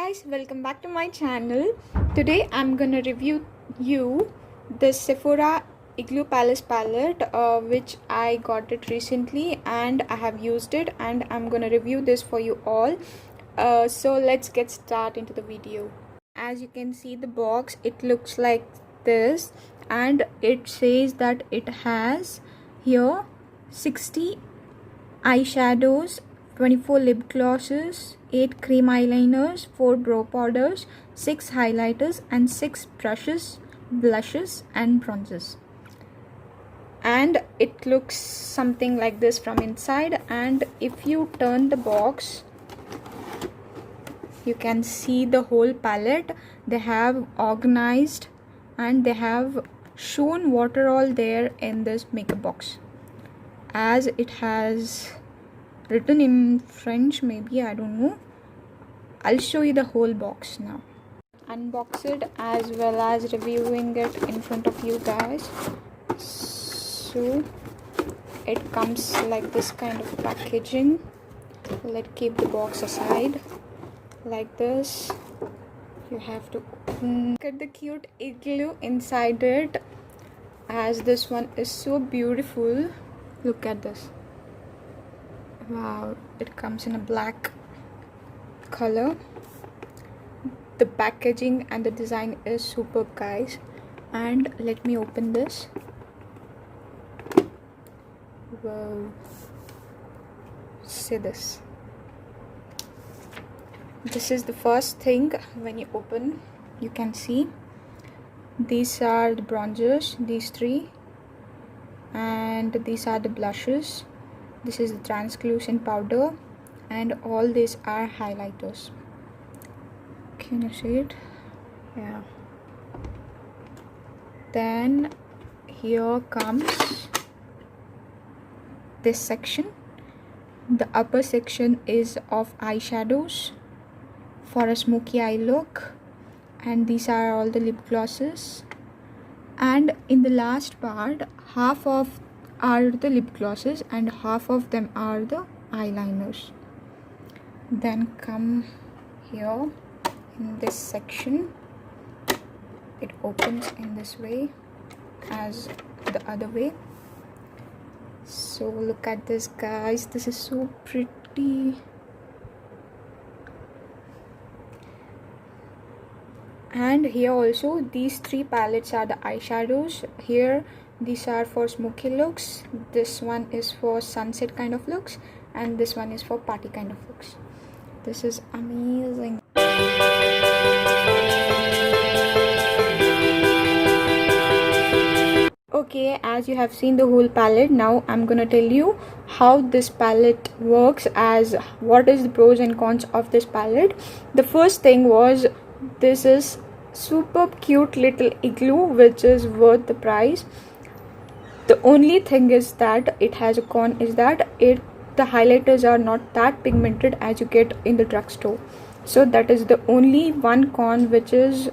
guys, welcome back to my channel. Today I'm gonna review you this Sephora Igloo Palace palette, which I got it recently and I have used it, and I'm gonna review this for you all. So let's get started into the video. As you can see the box, it looks like this, and it says that it has here 60 eyeshadows, 24 lip glosses, 8 cream eyeliners, 4 brow powders, 6 highlighters and 6 brushes, blushes and bronzes. And it looks something like this from inside, and if you turn the box you can see the whole palette. They have organized and they have shown what are all there in this makeup box, as it has written in French, maybe, I don't know. I'll show you the whole box now. Unbox it as well as reviewing it in front of you guys. So it comes like this kind of packaging. Let's keep the box aside like this. You have to open. Look at the cute igloo inside it, as this one is so beautiful. Look at this. Wow, it comes in a black color. The packaging and the design is superb, guys. And let me open this. Wow, see this. This is the first thing when you open. You can see these are the bronzers, these three, and these are the blushes. This is the translucent powder, and all these are highlighters. Can you see it? Yeah. Then here comes this section. The upper section is of eyeshadows for a smoky eye look, and these are all the lip glosses. And in the last part, half of are the lip glosses and half of them are the eyeliners. Then come here in this section. It opens in this way as the other way. So look at this, guys. This is so pretty. And here also these three palettes are the eyeshadows. Here these are for smoky looks, this one is for sunset kind of looks, and this one is for party kind of looks. This is amazing. Okay, as you have seen the whole palette, now I'm gonna tell you how this palette works, as what is the pros and cons of this palette. The first thing was, this is super cute little igloo which is worth the price. The only thing is that it has a con, is that the highlighters are not that pigmented as you get in the drugstore. So that is the only one con which is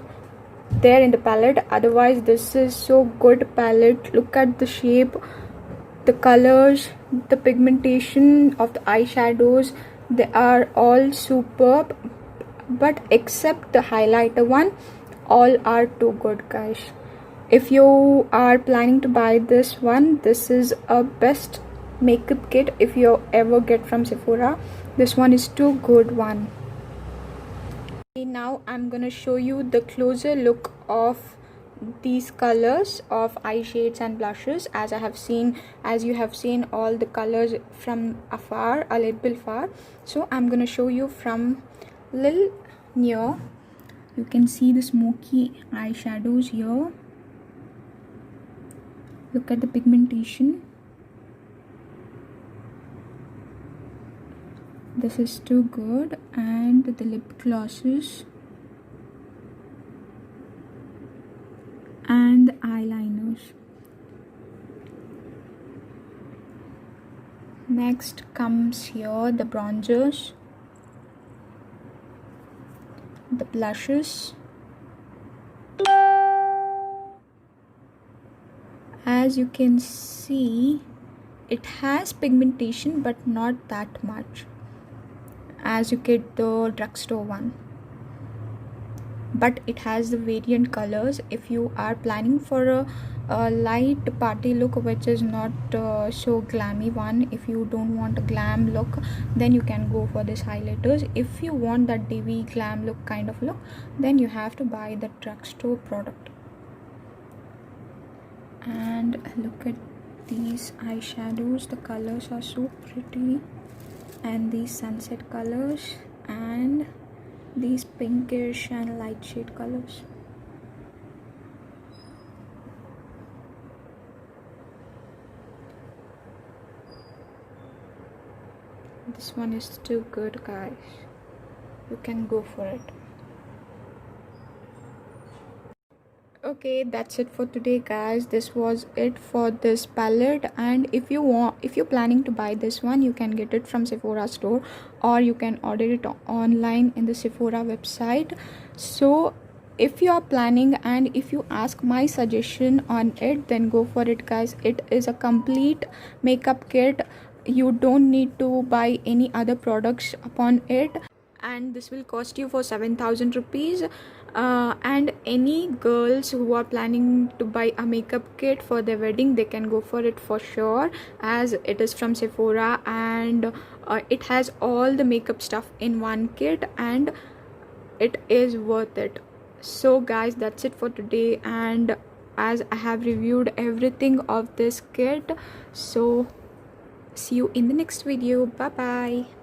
there in the palette. Otherwise this is so good palette. Look at the shape, the colors, the pigmentation of the eyeshadows, they are all superb. But except the highlighter one, all are too good, guys. If you are planning to buy this one, this is a best makeup kit if you ever get from Sephora. This one is too good one. Now I'm gonna show you the closer look of these colors of eye shades and blushes, as you have seen all the colors from afar, a little bit far. So I'm gonna show you from little near. You can see the smoky eyeshadows here. Look at the pigmentation. This is too good. And the lip glosses and the eyeliners. Next comes here the bronzers, the blushes. As you can see, it has pigmentation but not that much as you get the drugstore one. but it has the variant colors. If you are planning for a light party look which is not so glammy one, if you don't want a glam look, then you can go for this highlighters. If you want that divi glam look kind of look, then you have to buy the drugstore product. And look at these eyeshadows, the colors are so pretty, and these sunset colors and these pinkish and light shade colors. This one is too good, guys. You can go for it. Okay, that's it for today, guys. This was it for this palette. And if you're planning to buy this one, you can get it from Sephora store, or you can order it online in the Sephora website. So if you are planning and if you ask my suggestion on it, then go for it, guys. It is a complete makeup kit. You don't need to buy any other products upon it, and this will cost you for 7,000 rupees. And any girls who are planning to buy a makeup kit for their wedding, they can go for it for sure, as it is from Sephora, and it has all the makeup stuff in one kit, and it is worth it. So guys, that's it for today, and as I have reviewed everything of this kit, so see you in the next video. Bye bye.